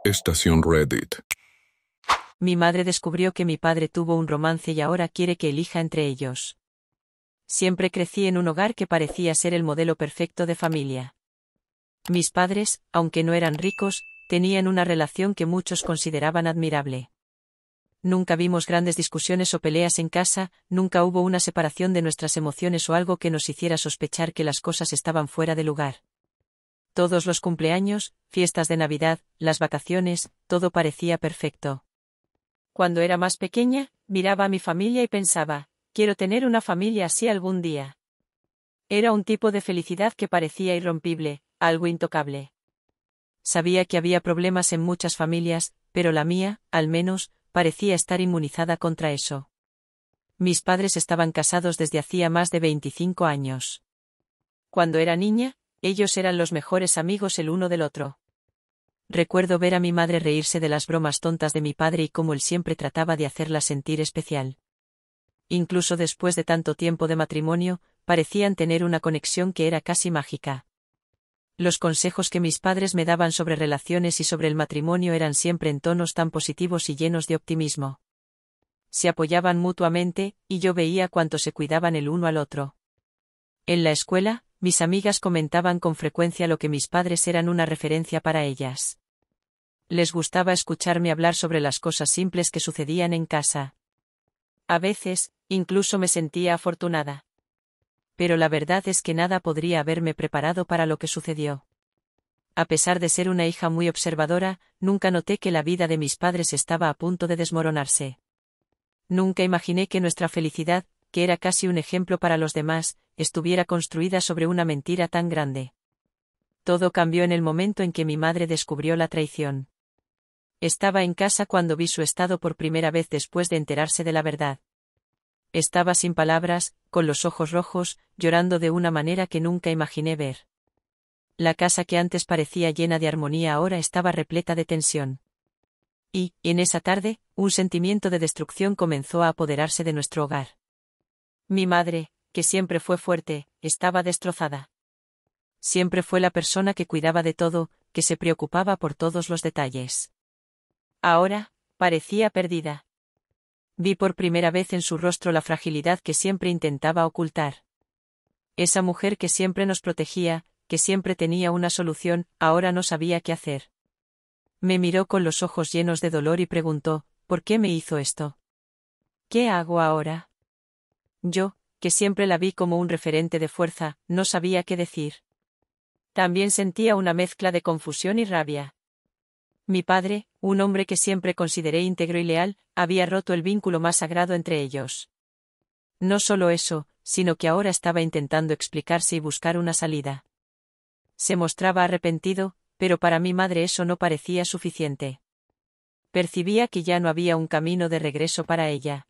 Estación Reddit. Mi madre descubrió que mi padre tuvo un romance y ahora quiere que elija entre ellos. Siempre crecí en un hogar que parecía ser el modelo perfecto de familia. Mis padres, aunque no eran ricos, tenían una relación que muchos consideraban admirable. Nunca vimos grandes discusiones o peleas en casa, nunca hubo una separación de nuestras emociones o algo que nos hiciera sospechar que las cosas estaban fuera de lugar. Todos los cumpleaños, fiestas de Navidad, las vacaciones, todo parecía perfecto. Cuando era más pequeña, miraba a mi familia y pensaba, quiero tener una familia así algún día. Era un tipo de felicidad que parecía irrompible, algo intocable. Sabía que había problemas en muchas familias, pero la mía, al menos, parecía estar inmunizada contra eso. Mis padres estaban casados desde hacía más de 25 años. Cuando era niña, ellos eran los mejores amigos el uno del otro. Recuerdo ver a mi madre reírse de las bromas tontas de mi padre y cómo él siempre trataba de hacerla sentir especial. Incluso después de tanto tiempo de matrimonio, parecían tener una conexión que era casi mágica. Los consejos que mis padres me daban sobre relaciones y sobre el matrimonio eran siempre en tonos tan positivos y llenos de optimismo. Se apoyaban mutuamente, y yo veía cuánto se cuidaban el uno al otro. En la escuela, mis amigas comentaban con frecuencia lo que mis padres eran una referencia para ellas. Les gustaba escucharme hablar sobre las cosas simples que sucedían en casa. A veces, incluso me sentía afortunada. Pero la verdad es que nada podría haberme preparado para lo que sucedió. A pesar de ser una hija muy observadora, nunca noté que la vida de mis padres estaba a punto de desmoronarse. Nunca imaginé que nuestra felicidad, que era casi un ejemplo para los demás, estuviera construida sobre una mentira tan grande. Todo cambió en el momento en que mi madre descubrió la traición. Estaba en casa cuando vi su estado por primera vez después de enterarse de la verdad. Estaba sin palabras, con los ojos rojos, llorando de una manera que nunca imaginé ver. La casa que antes parecía llena de armonía ahora estaba repleta de tensión. Y, en esa tarde, un sentimiento de destrucción comenzó a apoderarse de nuestro hogar. Mi madre, que siempre fue fuerte, estaba destrozada. Siempre fue la persona que cuidaba de todo, que se preocupaba por todos los detalles. Ahora, parecía perdida. Vi por primera vez en su rostro la fragilidad que siempre intentaba ocultar. Esa mujer que siempre nos protegía, que siempre tenía una solución, ahora no sabía qué hacer. Me miró con los ojos llenos de dolor y preguntó, ¿por qué me hizo esto? ¿Qué hago ahora? Yo, que siempre la vi como un referente de fuerza, no sabía qué decir. También sentía una mezcla de confusión y rabia. Mi padre, un hombre que siempre consideré íntegro y leal, había roto el vínculo más sagrado entre ellos. No solo eso, sino que ahora estaba intentando explicarse y buscar una salida. Se mostraba arrepentido, pero para mi madre eso no parecía suficiente. Percibía que ya no había un camino de regreso para ella.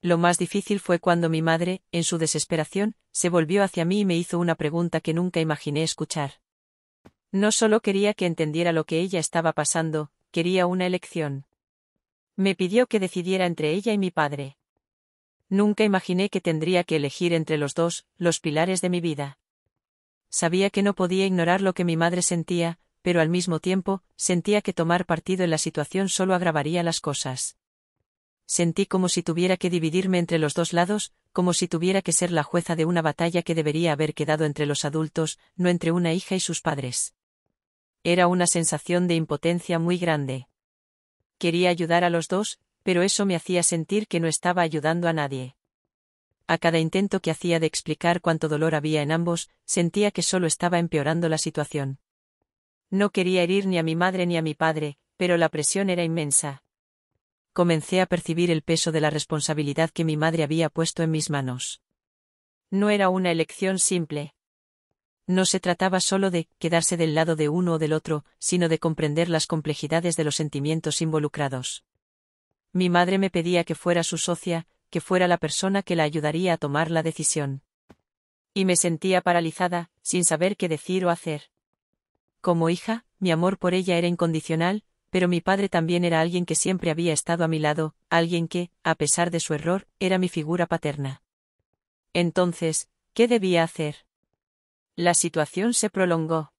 Lo más difícil fue cuando mi madre, en su desesperación, se volvió hacia mí y me hizo una pregunta que nunca imaginé escuchar. No solo quería que entendiera lo que ella estaba pasando, quería una elección. Me pidió que decidiera entre ella y mi padre. Nunca imaginé que tendría que elegir entre los dos, los pilares de mi vida. Sabía que no podía ignorar lo que mi madre sentía, pero al mismo tiempo, sentía que tomar partido en la situación solo agravaría las cosas. Sentí como si tuviera que dividirme entre los dos lados, como si tuviera que ser la jueza de una batalla que debería haber quedado entre los adultos, no entre una hija y sus padres. Era una sensación de impotencia muy grande. Quería ayudar a los dos, pero eso me hacía sentir que no estaba ayudando a nadie. A cada intento que hacía de explicar cuánto dolor había en ambos, sentía que solo estaba empeorando la situación. No quería herir ni a mi madre ni a mi padre, pero la presión era inmensa. Comencé a percibir el peso de la responsabilidad que mi madre había puesto en mis manos. No era una elección simple. No se trataba solo de quedarse del lado de uno o del otro, sino de comprender las complejidades de los sentimientos involucrados. Mi madre me pedía que fuera su socia, que fuera la persona que la ayudaría a tomar la decisión. Y me sentía paralizada, sin saber qué decir o hacer. Como hija, mi amor por ella era incondicional, pero mi padre también era alguien que siempre había estado a mi lado, alguien que, a pesar de su error, era mi figura paterna. Entonces, ¿qué debía hacer? La situación se prolongó.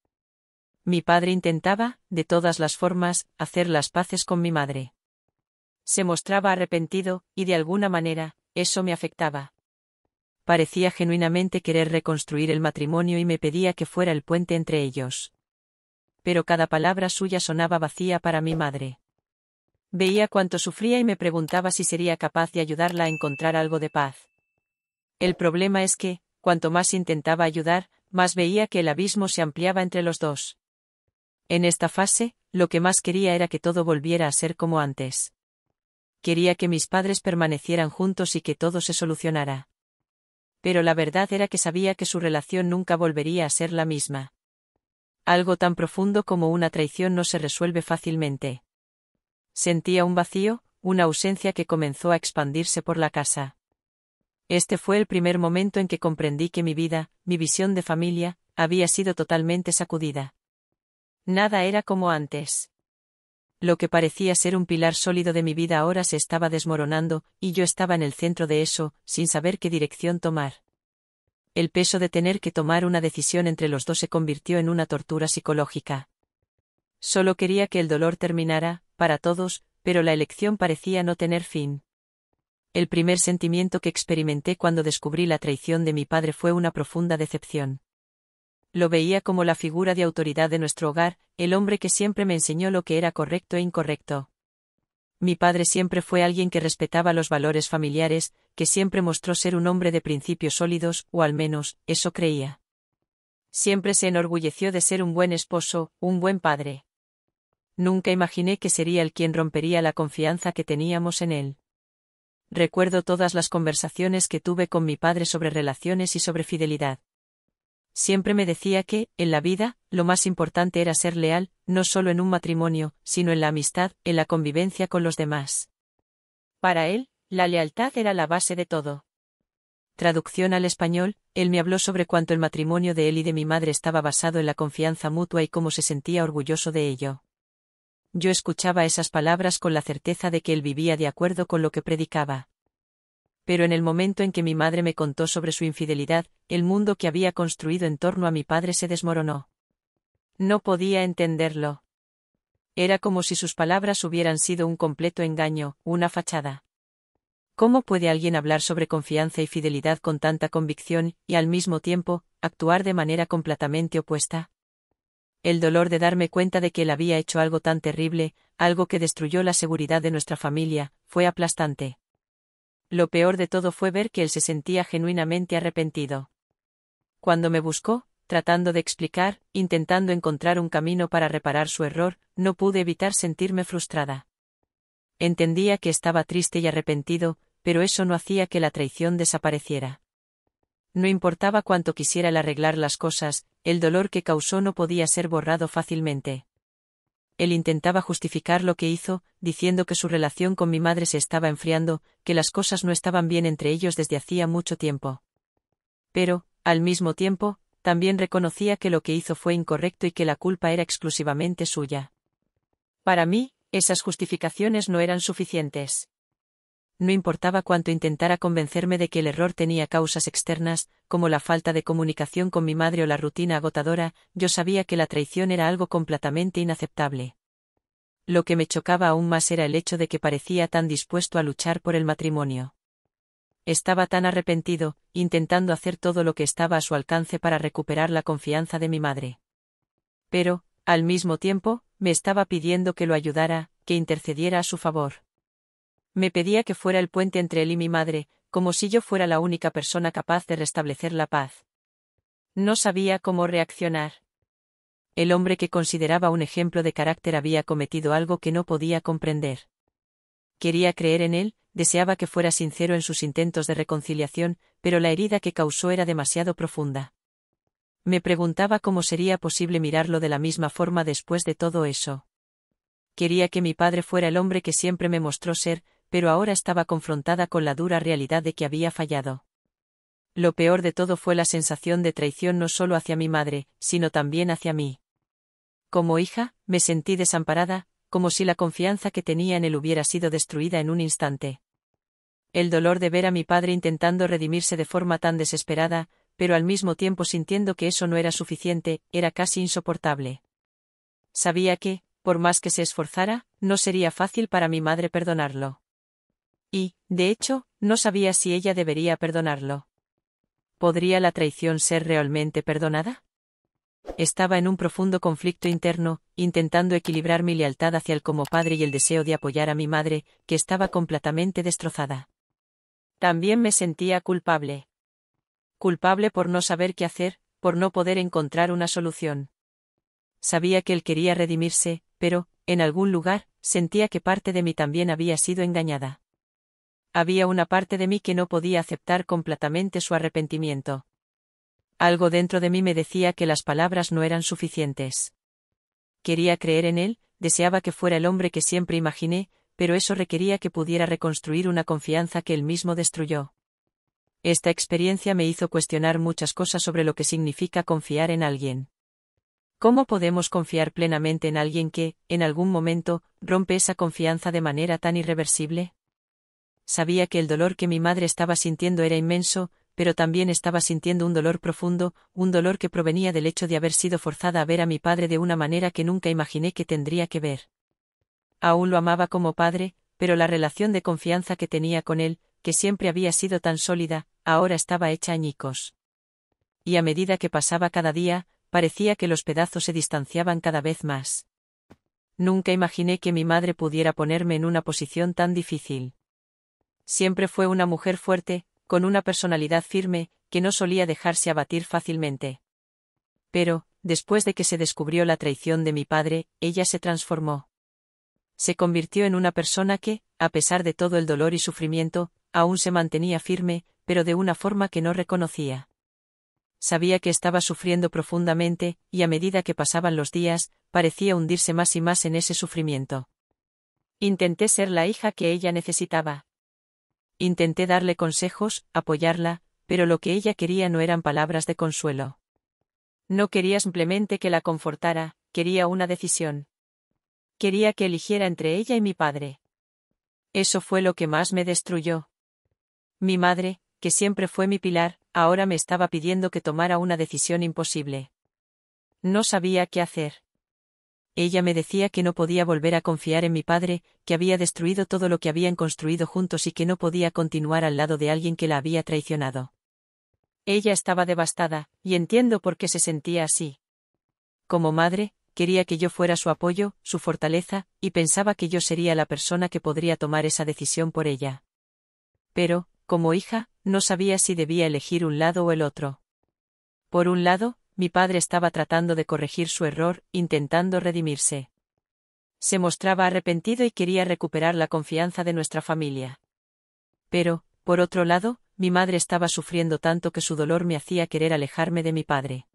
Mi padre intentaba, de todas las formas, hacer las paces con mi madre. Se mostraba arrepentido, y de alguna manera, eso me afectaba. Parecía genuinamente querer reconstruir el matrimonio y me pedía que fuera el puente entre ellos. Pero cada palabra suya sonaba vacía para mi madre. Veía cuánto sufría y me preguntaba si sería capaz de ayudarla a encontrar algo de paz. El problema es que, cuanto más intentaba ayudar, más veía que el abismo se ampliaba entre los dos. En esta fase, lo que más quería era que todo volviera a ser como antes. Quería que mis padres permanecieran juntos y que todo se solucionara. Pero la verdad era que sabía que su relación nunca volvería a ser la misma. Algo tan profundo como una traición no se resuelve fácilmente. Sentía un vacío, una ausencia que comenzó a expandirse por la casa. Este fue el primer momento en que comprendí que mi vida, mi visión de familia, había sido totalmente sacudida. Nada era como antes. Lo que parecía ser un pilar sólido de mi vida ahora se estaba desmoronando, y yo estaba en el centro de eso, sin saber qué dirección tomar. El peso de tener que tomar una decisión entre los dos se convirtió en una tortura psicológica. Solo quería que el dolor terminara, para todos, pero la elección parecía no tener fin. El primer sentimiento que experimenté cuando descubrí la traición de mi padre fue una profunda decepción. Lo veía como la figura de autoridad de nuestro hogar, el hombre que siempre me enseñó lo que era correcto e incorrecto. Mi padre siempre fue alguien que respetaba los valores familiares, que siempre mostró ser un hombre de principios sólidos, o al menos, eso creía. Siempre se enorgulleció de ser un buen esposo, un buen padre. Nunca imaginé que sería él quien rompería la confianza que teníamos en él. Recuerdo todas las conversaciones que tuve con mi padre sobre relaciones y sobre fidelidad. Siempre me decía que, en la vida, lo más importante era ser leal, no solo en un matrimonio, sino en la amistad, en la convivencia con los demás. Para él, la lealtad era la base de todo. Traducción al español, él me habló sobre cuánto el matrimonio de él y de mi madre estaba basado en la confianza mutua y cómo se sentía orgulloso de ello. Yo escuchaba esas palabras con la certeza de que él vivía de acuerdo con lo que predicaba. Pero en el momento en que mi madre me contó sobre su infidelidad, el mundo que había construido en torno a mi padre se desmoronó. No podía entenderlo. Era como si sus palabras hubieran sido un completo engaño, una fachada. ¿Cómo puede alguien hablar sobre confianza y fidelidad con tanta convicción, y al mismo tiempo, actuar de manera completamente opuesta? El dolor de darme cuenta de que él había hecho algo tan terrible, algo que destruyó la seguridad de nuestra familia, fue aplastante. Lo peor de todo fue ver que él se sentía genuinamente arrepentido. Cuando me buscó, tratando de explicar, intentando encontrar un camino para reparar su error, no pude evitar sentirme frustrada. Entendía que estaba triste y arrepentido, pero eso no hacía que la traición desapareciera. No importaba cuánto quisiera el arreglar las cosas, el dolor que causó no podía ser borrado fácilmente. Él intentaba justificar lo que hizo, diciendo que su relación con mi madre se estaba enfriando, que las cosas no estaban bien entre ellos desde hacía mucho tiempo. Pero, al mismo tiempo, también reconocía que lo que hizo fue incorrecto y que la culpa era exclusivamente suya. Para mí, esas justificaciones no eran suficientes. No importaba cuánto intentara convencerme de que el error tenía causas externas, como la falta de comunicación con mi madre o la rutina agotadora, yo sabía que la traición era algo completamente inaceptable. Lo que me chocaba aún más era el hecho de que parecía tan dispuesto a luchar por el matrimonio. Estaba tan arrepentido, intentando hacer todo lo que estaba a su alcance para recuperar la confianza de mi madre. Pero, al mismo tiempo, me estaba pidiendo que lo ayudara, que intercediera a su favor. Me pedía que fuera el puente entre él y mi madre, como si yo fuera la única persona capaz de restablecer la paz. No sabía cómo reaccionar. El hombre que consideraba un ejemplo de carácter había cometido algo que no podía comprender. Quería creer en él, deseaba que fuera sincero en sus intentos de reconciliación, pero la herida que causó era demasiado profunda. Me preguntaba cómo sería posible mirarlo de la misma forma después de todo eso. Quería que mi padre fuera el hombre que siempre me mostró ser, pero ahora estaba confrontada con la dura realidad de que había fallado. Lo peor de todo fue la sensación de traición no solo hacia mi madre, sino también hacia mí. Como hija, me sentí desamparada, como si la confianza que tenía en él hubiera sido destruida en un instante. El dolor de ver a mi padre intentando redimirse de forma tan desesperada, pero al mismo tiempo sintiendo que eso no era suficiente, era casi insoportable. Sabía que, por más que se esforzara, no sería fácil para mi madre perdonarlo. Y, de hecho, no sabía si ella debería perdonarlo. ¿Podría la traición ser realmente perdonada? Estaba en un profundo conflicto interno, intentando equilibrar mi lealtad hacia él como padre y el deseo de apoyar a mi madre, que estaba completamente destrozada. También me sentía culpable. Culpable por no saber qué hacer, por no poder encontrar una solución. Sabía que él quería redimirse, pero, en algún lugar, sentía que parte de mí también había sido engañada. Había una parte de mí que no podía aceptar completamente su arrepentimiento. Algo dentro de mí me decía que las palabras no eran suficientes. Quería creer en él, deseaba que fuera el hombre que siempre imaginé, pero eso requería que pudiera reconstruir una confianza que él mismo destruyó. Esta experiencia me hizo cuestionar muchas cosas sobre lo que significa confiar en alguien. ¿Cómo podemos confiar plenamente en alguien que, en algún momento, rompe esa confianza de manera tan irreversible? Sabía que el dolor que mi madre estaba sintiendo era inmenso, pero también estaba sintiendo un dolor profundo, un dolor que provenía del hecho de haber sido forzada a ver a mi padre de una manera que nunca imaginé que tendría que ver. Aún lo amaba como padre, pero la relación de confianza que tenía con él, que siempre había sido tan sólida, ahora estaba hecha añicos. Y a medida que pasaba cada día, parecía que los pedazos se distanciaban cada vez más. Nunca imaginé que mi madre pudiera ponerme en una posición tan difícil. Siempre fue una mujer fuerte, con una personalidad firme, que no solía dejarse abatir fácilmente. Pero, después de que se descubrió la traición de mi padre, ella se transformó. Se convirtió en una persona que, a pesar de todo el dolor y sufrimiento, aún se mantenía firme, pero de una forma que no reconocía. Sabía que estaba sufriendo profundamente, y a medida que pasaban los días, parecía hundirse más y más en ese sufrimiento. Intenté ser la hija que ella necesitaba. Intenté darle consejos, apoyarla, pero lo que ella quería no eran palabras de consuelo. No quería simplemente que la confortara, quería una decisión. Quería que eligiera entre ella y mi padre. Eso fue lo que más me destruyó. Mi madre, que siempre fue mi pilar, ahora me estaba pidiendo que tomara una decisión imposible. No sabía qué hacer. Ella me decía que no podía volver a confiar en mi padre, que había destruido todo lo que habían construido juntos y que no podía continuar al lado de alguien que la había traicionado. Ella estaba devastada, y entiendo por qué se sentía así. Como madre, quería que yo fuera su apoyo, su fortaleza, y pensaba que yo sería la persona que podría tomar esa decisión por ella. Pero, como hija, no sabía si debía elegir un lado o el otro. Por un lado, mi padre estaba tratando de corregir su error, intentando redimirse. Se mostraba arrepentido y quería recuperar la confianza de nuestra familia. Pero, por otro lado, mi madre estaba sufriendo tanto que su dolor me hacía querer alejarme de mi padre.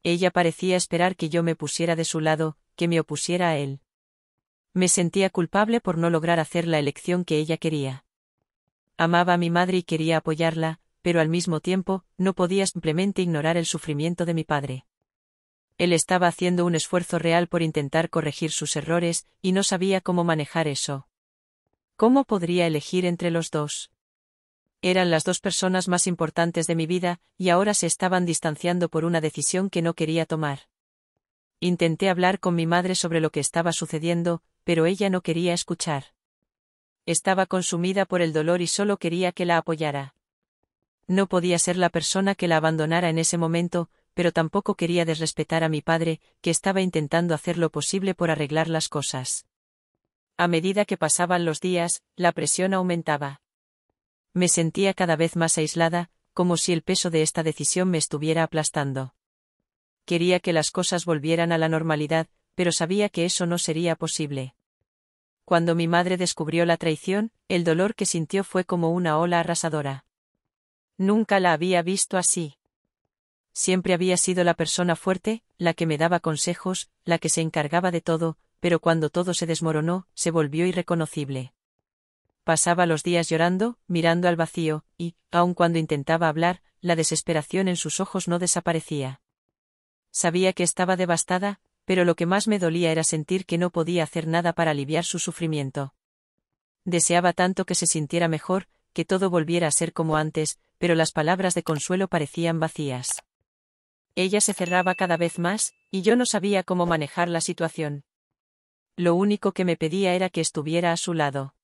Ella parecía esperar que yo me pusiera de su lado, que me opusiera a él. Me sentía culpable por no lograr hacer la elección que ella quería. Amaba a mi madre y quería apoyarla, pero al mismo tiempo, no podía simplemente ignorar el sufrimiento de mi padre. Él estaba haciendo un esfuerzo real por intentar corregir sus errores, y no sabía cómo manejar eso. ¿Cómo podría elegir entre los dos? Eran las dos personas más importantes de mi vida, y ahora se estaban distanciando por una decisión que no quería tomar. Intenté hablar con mi madre sobre lo que estaba sucediendo, pero ella no quería escuchar. Estaba consumida por el dolor y solo quería que la apoyara. No podía ser la persona que la abandonara en ese momento, pero tampoco quería desrespetar a mi padre, que estaba intentando hacer lo posible por arreglar las cosas. A medida que pasaban los días, la presión aumentaba. Me sentía cada vez más aislada, como si el peso de esta decisión me estuviera aplastando. Quería que las cosas volvieran a la normalidad, pero sabía que eso no sería posible. Cuando mi madre descubrió la traición, el dolor que sintió fue como una ola arrasadora. Nunca la había visto así. Siempre había sido la persona fuerte, la que me daba consejos, la que se encargaba de todo, pero cuando todo se desmoronó, se volvió irreconocible. Pasaba los días llorando, mirando al vacío, y, aun cuando intentaba hablar, la desesperación en sus ojos no desaparecía. Sabía que estaba devastada, pero lo que más me dolía era sentir que no podía hacer nada para aliviar su sufrimiento. Deseaba tanto que se sintiera mejor, que todo volviera a ser como antes, pero las palabras de consuelo parecían vacías. Ella se cerraba cada vez más, y yo no sabía cómo manejar la situación. Lo único que me pedía era que estuviera a su lado.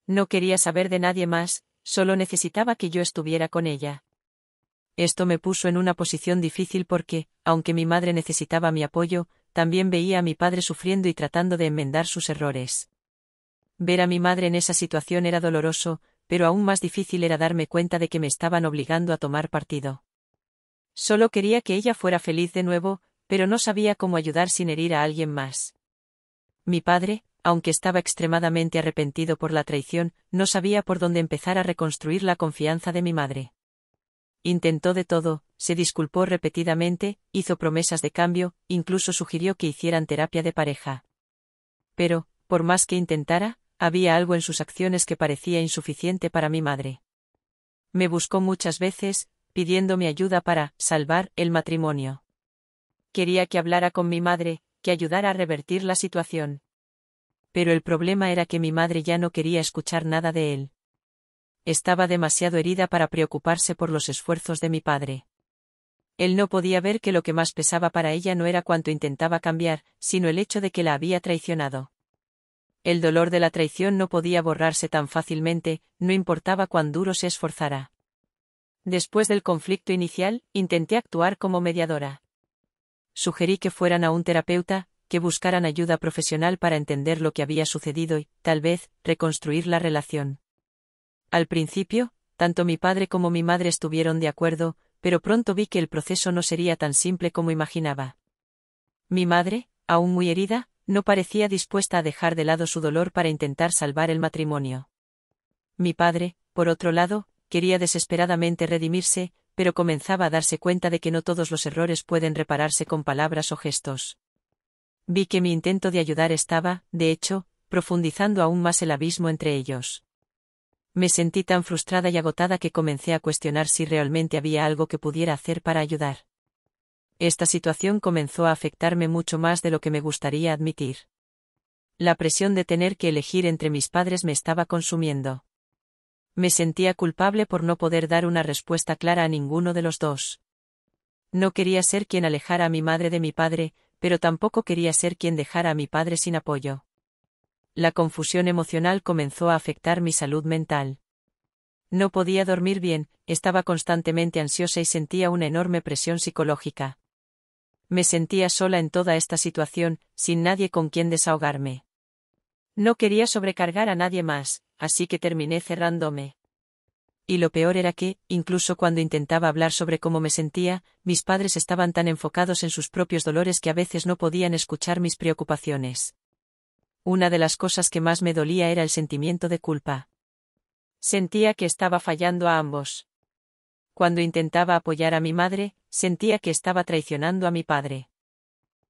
No quería saber de nadie más, solo necesitaba que yo estuviera con ella. Esto me puso en una posición difícil porque, aunque mi madre necesitaba mi apoyo, también veía a mi padre sufriendo y tratando de enmendar sus errores. Ver a mi madre en esa situación era doloroso, pero aún más difícil era darme cuenta de que me estaban obligando a tomar partido. Solo quería que ella fuera feliz de nuevo, pero no sabía cómo ayudar sin herir a alguien más. Mi padre, aunque estaba extremadamente arrepentido por la traición, no sabía por dónde empezar a reconstruir la confianza de mi madre. Intentó de todo, se disculpó repetidamente, hizo promesas de cambio, incluso sugirió que hicieran terapia de pareja. Pero, por más que intentara, había algo en sus acciones que parecía insuficiente para mi madre. Me buscó muchas veces, pidiéndome ayuda para salvar el matrimonio. Quería que hablara con mi madre, que ayudara a revertir la situación. Pero el problema era que mi madre ya no quería escuchar nada de él. Estaba demasiado herida para preocuparse por los esfuerzos de mi padre. Él no podía ver que lo que más pesaba para ella no era cuánto intentaba cambiar, sino el hecho de que la había traicionado. El dolor de la traición no podía borrarse tan fácilmente, no importaba cuán duro se esforzara. Después del conflicto inicial, intenté actuar como mediadora. Sugerí que fueran a un terapeuta, que buscaran ayuda profesional para entender lo que había sucedido y, tal vez, reconstruir la relación. Al principio, tanto mi padre como mi madre estuvieron de acuerdo, pero pronto vi que el proceso no sería tan simple como imaginaba. Mi madre, aún muy herida, no parecía dispuesta a dejar de lado su dolor para intentar salvar el matrimonio. Mi padre, por otro lado, quería desesperadamente redimirse, pero comenzaba a darse cuenta de que no todos los errores pueden repararse con palabras o gestos. Vi que mi intento de ayudar estaba, de hecho, profundizando aún más el abismo entre ellos. Me sentí tan frustrada y agotada que comencé a cuestionar si realmente había algo que pudiera hacer para ayudar. Esta situación comenzó a afectarme mucho más de lo que me gustaría admitir. La presión de tener que elegir entre mis padres me estaba consumiendo. Me sentía culpable por no poder dar una respuesta clara a ninguno de los dos. No quería ser quien alejara a mi madre de mi padre, pero tampoco quería ser quien dejara a mi padre sin apoyo. La confusión emocional comenzó a afectar mi salud mental. No podía dormir bien, estaba constantemente ansiosa y sentía una enorme presión psicológica. Me sentía sola en toda esta situación, sin nadie con quien desahogarme. No quería sobrecargar a nadie más, así que terminé cerrándome. Y lo peor era que, incluso cuando intentaba hablar sobre cómo me sentía, mis padres estaban tan enfocados en sus propios dolores que a veces no podían escuchar mis preocupaciones. Una de las cosas que más me dolía era el sentimiento de culpa. Sentía que estaba fallando a ambos. Cuando intentaba apoyar a mi madre, sentía que estaba traicionando a mi padre.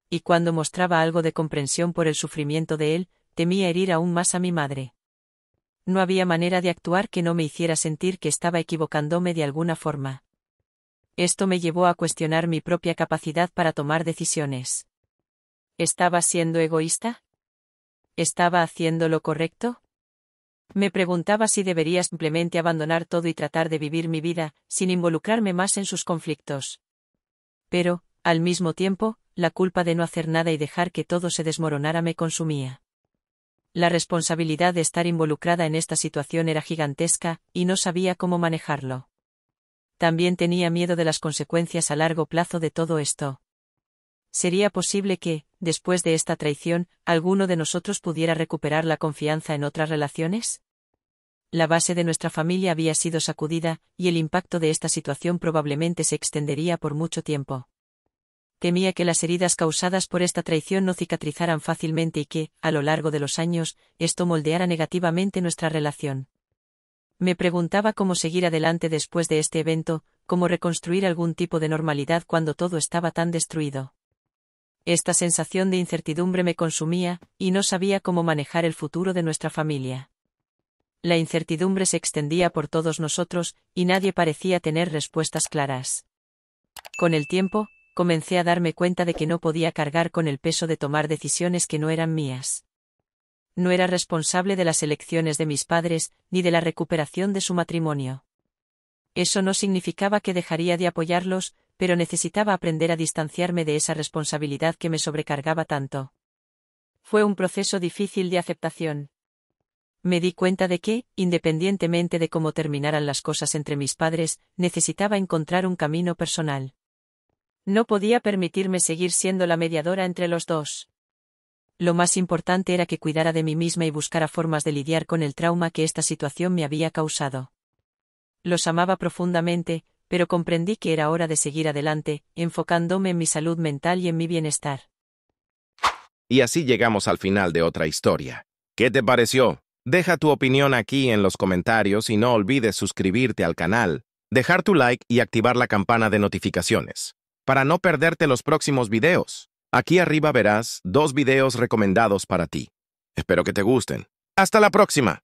Y cuando mostraba algo de comprensión por el sufrimiento de él, temía herir aún más a mi madre. No había manera de actuar que no me hiciera sentir que estaba equivocándome de alguna forma. Esto me llevó a cuestionar mi propia capacidad para tomar decisiones. ¿Estaba siendo egoísta? ¿Estaba haciendo lo correcto? Me preguntaba si debería simplemente abandonar todo y tratar de vivir mi vida, sin involucrarme más en sus conflictos. Pero, al mismo tiempo, la culpa de no hacer nada y dejar que todo se desmoronara me consumía. La responsabilidad de estar involucrada en esta situación era gigantesca, y no sabía cómo manejarlo. También tenía miedo de las consecuencias a largo plazo de todo esto. ¿Sería posible que, después de esta traición, alguno de nosotros pudiera recuperar la confianza en otras relaciones? La base de nuestra familia había sido sacudida, y el impacto de esta situación probablemente se extendería por mucho tiempo. Temía que las heridas causadas por esta traición no cicatrizaran fácilmente y que, a lo largo de los años, esto moldeara negativamente nuestra relación. Me preguntaba cómo seguir adelante después de este evento, cómo reconstruir algún tipo de normalidad cuando todo estaba tan destruido. Esta sensación de incertidumbre me consumía, y no sabía cómo manejar el futuro de nuestra familia. La incertidumbre se extendía por todos nosotros, y nadie parecía tener respuestas claras. Con el tiempo, comencé a darme cuenta de que no podía cargar con el peso de tomar decisiones que no eran mías. No era responsable de las elecciones de mis padres, ni de la recuperación de su matrimonio. Eso no significaba que dejaría de apoyarlos, pero necesitaba aprender a distanciarme de esa responsabilidad que me sobrecargaba tanto. Fue un proceso difícil de aceptación. Me di cuenta de que, independientemente de cómo terminaran las cosas entre mis padres, necesitaba encontrar un camino personal. No podía permitirme seguir siendo la mediadora entre los dos. Lo más importante era que cuidara de mí misma y buscara formas de lidiar con el trauma que esta situación me había causado. Los amaba profundamente, pero comprendí que era hora de seguir adelante, enfocándome en mi salud mental y en mi bienestar. Y así llegamos al final de otra historia. ¿Qué te pareció? Deja tu opinión aquí en los comentarios y no olvides suscribirte al canal, dejar tu like y activar la campana de notificaciones, para no perderte los próximos videos. Aquí arriba verás 2 videos recomendados para ti. Espero que te gusten. ¡Hasta la próxima!